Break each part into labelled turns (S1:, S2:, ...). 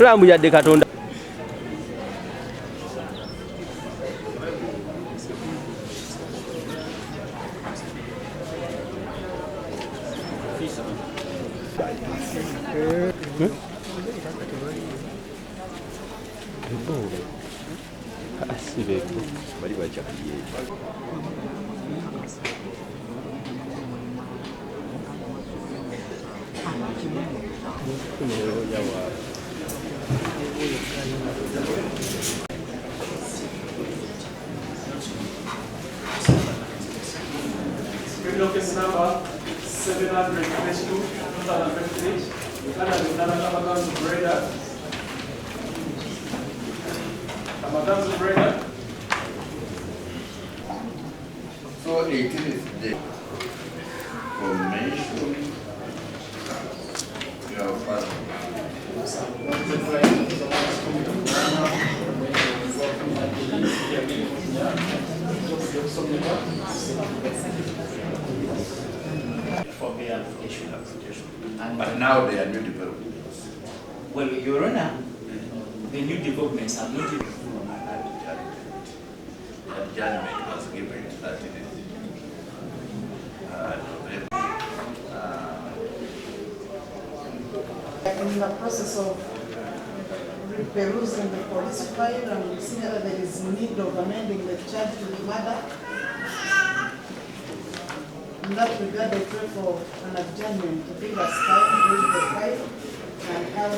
S1: tulambuyadde Katonda.
S2: Criminal case number 722, 2023. Madame Breda.
S3: So 18 is the formation. Your father.
S4: For verification.
S3: But now they are new developments.
S4: Well, Your Honor, the new developments are not even.
S3: Judgment was given 30 days.
S5: In the process of perusing the police file and seeing whether there is need of amending the charge to the murder. In that regard, I pray for an adjournment to give us time to read the file and have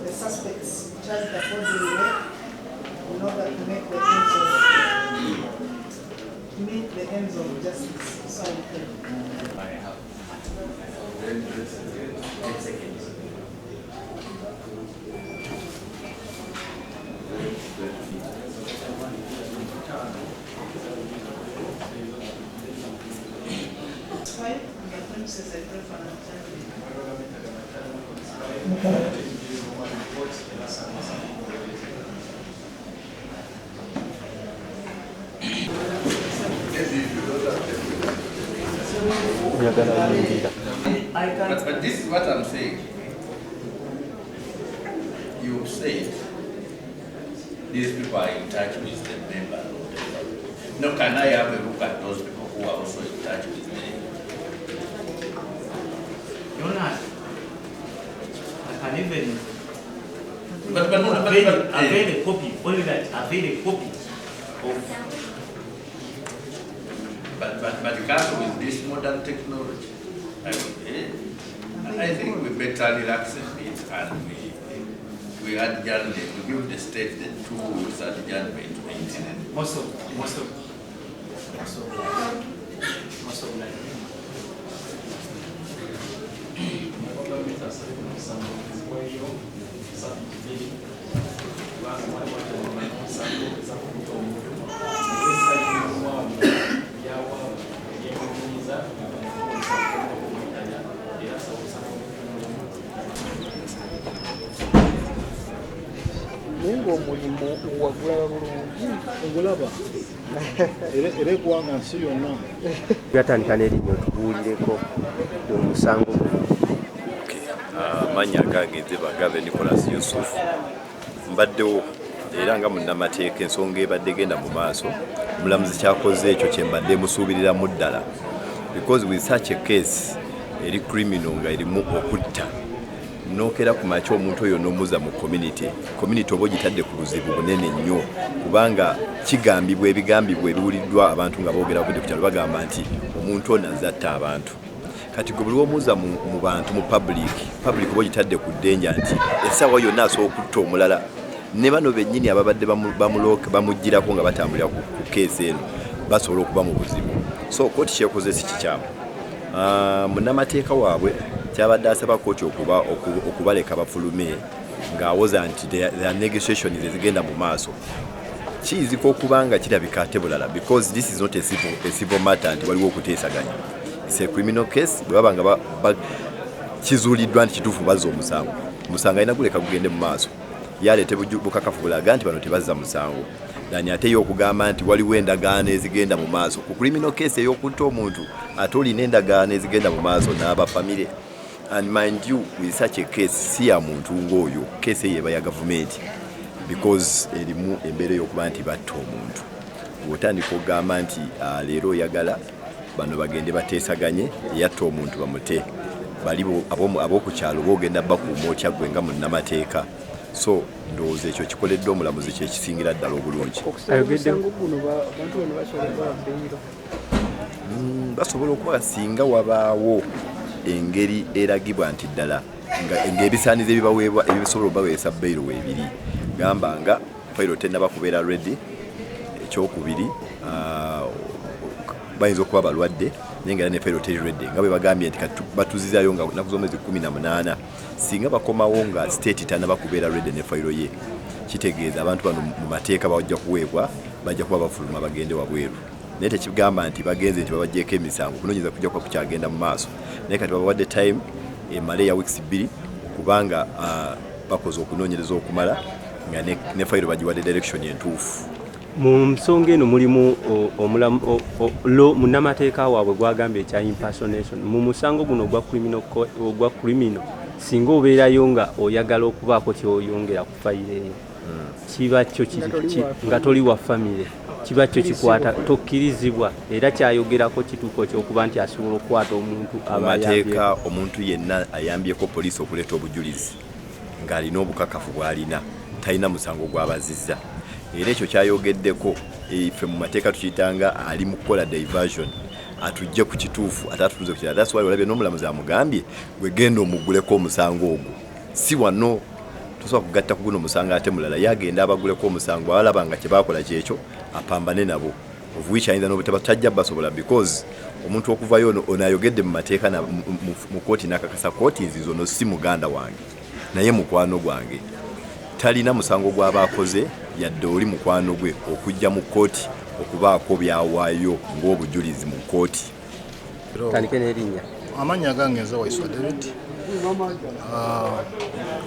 S5: the suspects charged accordingly in order to make the meet the ends of justice. So I pray.
S4: I have 10 seconds.
S5: File and the premises I pray for an adjournment.
S3: But this is what I'm saying. You said these people are in touch with the member. Now, can I have a look at those people who are also in touch with them?
S4: Your Honor, I can even avail a copy, only that avail a copy of.
S3: But counsel with this modern technology, I think we better relax a bit and we adjourn it. We give the state the 2 weeks adjournment to maintain.
S4: Most of
S6: Mungu omulimu wagulaba bulungi ogulaba era eggwanga nsi yonna
S1: Yatandika n'erinnya otubuulireko omusango.
S7: Amannya gange nze Bagabe Nicholas Yusuf mbaddewo era nga munnamateeka ensonga ebadde genda mu maaso omulamuzi kyakoze ekyo kye mbadde musuubiriramu ddala because with such a case eri criminal nga erimu okutta nokera ku makya omuntu oyo n'omuza mu community oba ogitadde ku buzibu bunene nnyo kubanga kigambibwa ebigambibwa ebiwuliddwa abantu nga boogera budde ku kyalo bagamba nti omuntu ono azatta abantu kati gwe buli omuuza mu bantu mu public oba ogitadde ku ddenja nti essaawa yonna asobola okutta omulala ne bano bennyini ababadde bamugirako nga batambulira ku keesi eno basobola okuba mu buzibu so kooti kyekoze si kikyamu munnamateeka waabwe kyabadde asaba kooti okubaleka bafulume ng'awoza nti the negotiations ezigenda mu maaso kiyizika okuba nga kirabika ate bulala because this is not a civil matter nti waliwo okuteesaganya it's a criminal case bwe baba nga kizuuliddwa nti kituufu bazza omusango alina guleka gugende mu maaso yaleete bukakafu bulaga nti bano tebazza musango dani ate y'okugamba nti waliwo endagaano ezigenda mu maaso ku criminal case ey'okutta omuntu ate olina endagaano ezigenda mu maaso n'abafamire and mind you with such a case si ya muntu ngoyo case yeba ya government because elimu embere yokuba nti batta omuntu bwotandika ogamba nti leero oyagala bano bagende bateesaganye yatta omuntu bamute balibo abokukyalo boogenda bakuuma otyagwe nga munnamateeka so ndowooza ekyo kikoledde omulamuzi kyekisingira ddala obulungi basobola okuba singa wabaawo engeri eragibwa nti ddala ng'ebisaanizo ebibaweebwa ebisobola obaweesa bbayiro weebiri gamba nga payiro tennaba kubeera ready ekyokubiri bayinza okuba balwadde naye nga ne payiro teri ready nga bwe bagambye nti batuzizaayo nga naku z'omwezi 18 singa bakomawo nga state tannaba kubeera ready ne payiro ye kitegeeza abantu bano mu mateeka bajja kuweebwa bajja kuba bafuluma bagende wabweru naye tekigamba nti bagenze nti babagjeeko emisango kunoonyeza kujja kuba kukyagenda mu maaso naye kati babawadde time emale ya weeks 2 kubanga bakoze okunoonyereza okumala nga ne fayiro bagiwadde direction entuufu.
S1: Mu nsonga eno mulimu munnamateeka waabwe gwagambye ekya impersonation mu musango guno ogwa criminal singa obeerayo nga oyagala okubaako kyoyongera ku fayiro eyo kiba kyo nga toli wa famire kiba kyo kikwata tokkirizibwa era kyayogerako kituuko kyokuba nti asobola okukwata omuntu
S7: amateeka omuntu yenna ayambyeko poliisi okuleeta obujulizi ng'alina obukakafu bw'alina talina musango gw'abazizza era ekyo kyayogeddeko ffe mu mateeka tukiyitanga ali mu kukola diversion atujje ku kituufu ate atutuze ku kirala taswali olabye n'omulamuzi amugambye gwe genda omugguleko omusango ogwo si wano tosobola kugatta ku guno omusango ate mulala yagenda abaguleko omusango abalaba nga kye baakola kyekyo apambane nabo of which ayinza n'obutaba tajja basobola because omuntu okuvayo ono ayogedde mu mateeka mu kooti n'akakasa kooti nzizo no si muganda wange naye mukwano gwange talina musango gw'aba akoze yadde oli mukwano gwe okujja mu kooti okubaako byawaayo ng'obujulizi mu kooti.
S1: Tandike n'erinnya.
S6: Amannya gange nze Waiswa David.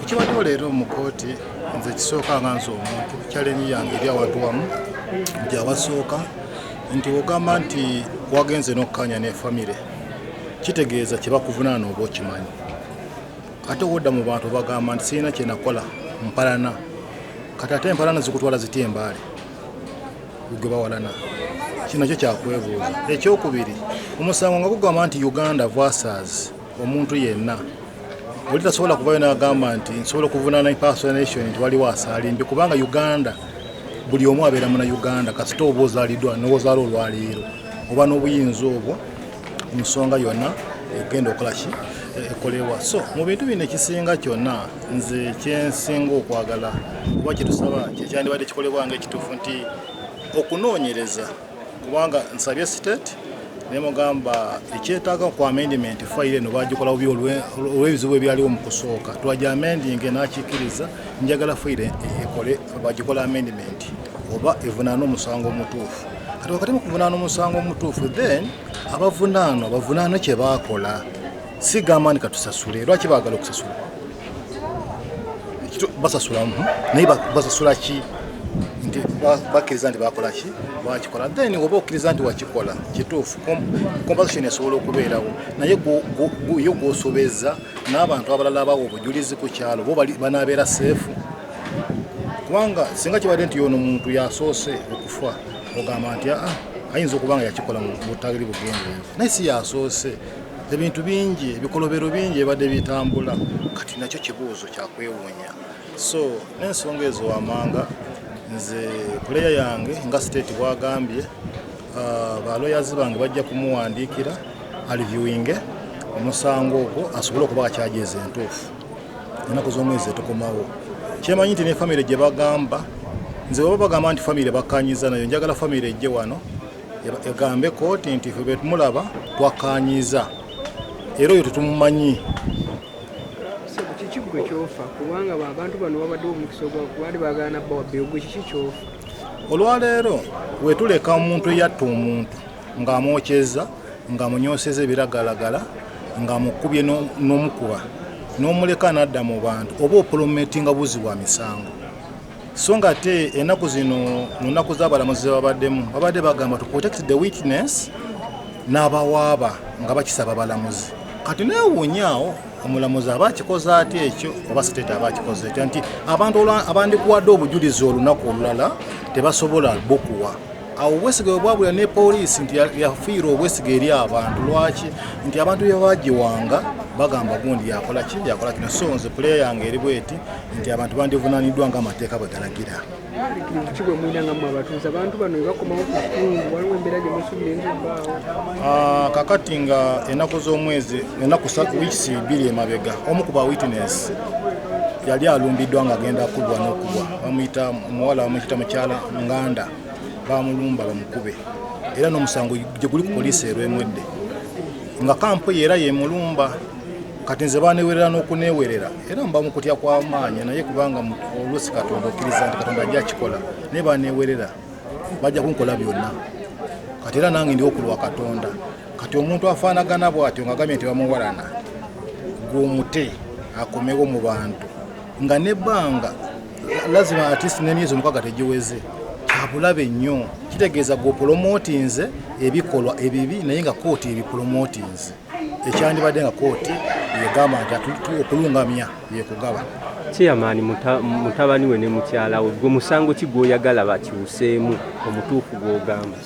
S6: Ekibaddewo leero mu kooti nze kisooka nga nze omuntu challenge yange eri abantu wamu nti abasooka nti ogamba nti wagenze n'okkanya ne famire kitegeeza kye bakuvunaana oba okimanyi ate wodda mu bantu bagamba nti sirina kye nakola mpalana kati ate empalana zikutwala zitya embaale gwe bawalana kino kyo kyakwebuuza. Ekyokubiri omusango nga gugamba nti Uganda versus omuntu yenna oli tasobola kuvayo n'agamba nti nsobola okuvunaana impersonation nti waliwo asaalimbi kubanga Uganda buli omu abeera muna Uganda kasita oba ozaaliddwa n'ozaala olwaleero oba n'obuyinza obwo mu nsonga yonna egenda okola ki ekolebwa. So mu bintu bino ekisinga kyonna nze kyensinga okwagala oba kyetusaba kyekyandibadde kikolebwa ng'ekituufu nti okunoonyereza kubanga nsabye state nemugamba ekyetaaga ku amendment file eno bagikola obi olw'ebizibu ebyaliwo mu kusooka twaja amending n'akiikiriza njagala file ekole bagikola amendment oba evunaana omusango omutuufu kati wakati mu kuvunaana omusango omutuufu then abavunaana kye baakola si gamba nti katusasule lwaki baagala okusasula basasula naye basasula ki nti bakkiriza nti bakola ki bakikola then oba okkiriza nti wakikola kituufu compensation esobola okubeerawo naye yo gwosobeza n'abantu abalala abawa obujulizi ku kyalo bo banaabeera seefu kubanga singa kibadde nti yono omuntu yasoose okufa ogamba nti ayinza okuba nga yakikola mu butagiri bugendeevu naye si yasoose ebintu bingi ebikolobero bingi ebadde bitambula kati nakyo kibuuzo kyakwewuunya. So n'ensonga ezo wamanga nze puleya yange nga state bwagambye baloyazi bange bajja kumuwandiikira aliviewinge omusango ogwo asobole okuba akyajeza entuufu ennaku z'omwezi etukomawo. Kyemanyi nti ne famire gye bagamba nze baba bagamba nti famire bakkanyiza nayo njagala famire ejje wano egambe kooti nti ffe betumulaba twakkanyiza era oyo tetumumanyi
S8: kikigwe kyofa kubanga abantu bano babadde omukisa gwali bagana bawabbe ogwe kiki kyofa
S6: olwaleero wetuleka omuntu eyatta omuntu ng'amwokyeza ng'amunyoseza ebiragalagala ng'amukubye n'omukuba n'omuleka n'adda mu bantu oba opolometinga buzi bwa misango so nga ate ennaku zino mu nnaku z'abalamuzi babaddemu babadde bagamba to protect the witness n'abawaaba nga bakisaba balamuzi kati neewuunyaawo omulamuzi aba akikoze ati ekyo oba siteeti aba akikoze etya nti abantu abandikuwadde obujulizi olunaku olulala tebasobola bukuwa. Awo obwesige bwe bwabulira ne poliisi nti yafiira obwesige eri abantu. Lwaki? Nti abantu bye bagiwanga bagamba gundi yakola kino. So nze puleya yange eri bweti nti abantu bandivunaaniddwa ng'amateeka bwe galagira.
S8: Kibwe mwiranga mu abatuuze abantu bano bakomawo ku kitundu waliwo embeera gye musuubira enzibbaawo.
S6: Kakati nga ennaku z'omwezi ennaku wiiki 2 emabega omu ku ba witness yali alumbiddwa ng'agenda kubwa n'okubwa. Bamuyita omuwala bamuyita mukyala Nganda. Bamulumba bamukube era n'omusango gye guli ku poliisi erwemwedde nga kampu era yemulumba. Kati nze banewerera n'okunewerera era mba mu kutya kw'amaanyi naye kubanga oluusi Katonda okkiriza nti Katonda ajja kikola naye banewerera bajja kunkola byonna. Kati era nange ndi okulwa Katonda. Kati omuntu afaanagana bw'atyo ng'agambye nti bamuwalana gw'omute akomewo mu bantu nga nebbanga lazima artist n'emyezi 6 tegiweze. Abulabe nnyo kitegeeza gwopromotinze ebikolwa ebibi naye nga kooti ebipromotinze ekyandibadde nga kooti yegamba nti okulungamya yekugaba.
S1: Chairman mutabani we ne mukyala we gwe musango ki gw'oyagala bakyuseemu omutuufu gw'ogamba?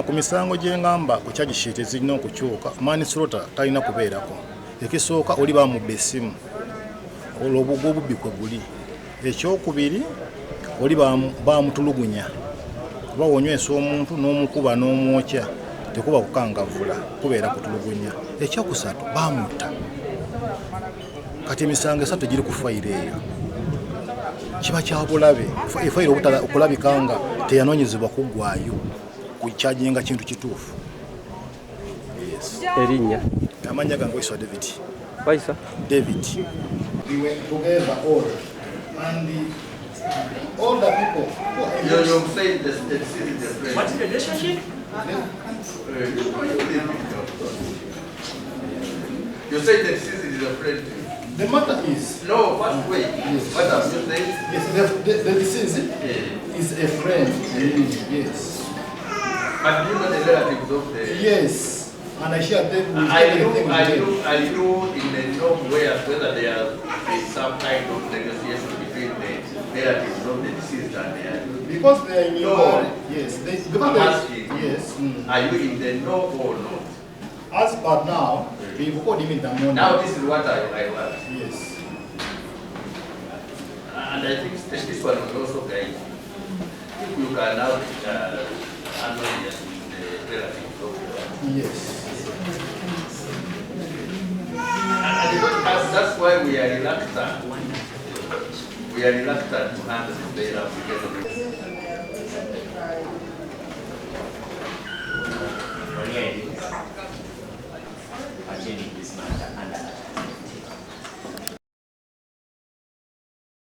S6: Ku misango gye ngamba ku charge ezirina okukyuka manslaughter talina kubeerako. Ekisooka oli bamubba essimu olw'obugwo obubbi kwe guli. Ekyokubiri oli bamutulugunya kuba wonywesa omuntu n'omukuba n'omwokya tekuba kukangavula kubeera kutulugunya. Ekyokusatu bamutta. Kati emisango 3 giri ku fayiro eyo kiba kyabulabe. Efayiro okulabika nga teyanoonyezebwa kuggwayo kukyajinga kintu kituufu.
S1: Erinnya?
S6: Amanya gange Waiswa David.
S1: Waiswa?
S6: David. We went together all and all the people.
S3: You're saying this is the friend.
S2: What's the relationship?
S3: You say that this is a friend.
S6: The matter is
S3: No, but wait. What I'm saying?
S6: yes, the deceased is a friend. Yes.
S3: But you know the relatives of the.
S6: Yes. And I share them with
S3: Are
S6: everything with them.
S3: you in the know whether there is some kind of negotiation between the relatives of the deceased and the
S6: Because they are in
S3: No.
S6: law. Yes.
S3: I'm asking.
S6: Yes.
S3: Are you in the know or not?
S6: As per now, we've called him in the morning.
S3: Now this is what I want.
S6: Yes.
S3: And I think this one will also guide. If you can now handle the relatives of the
S6: Yes.
S3: And that's why we are reluctant. We are reluctant to handle the bail application.
S4: Only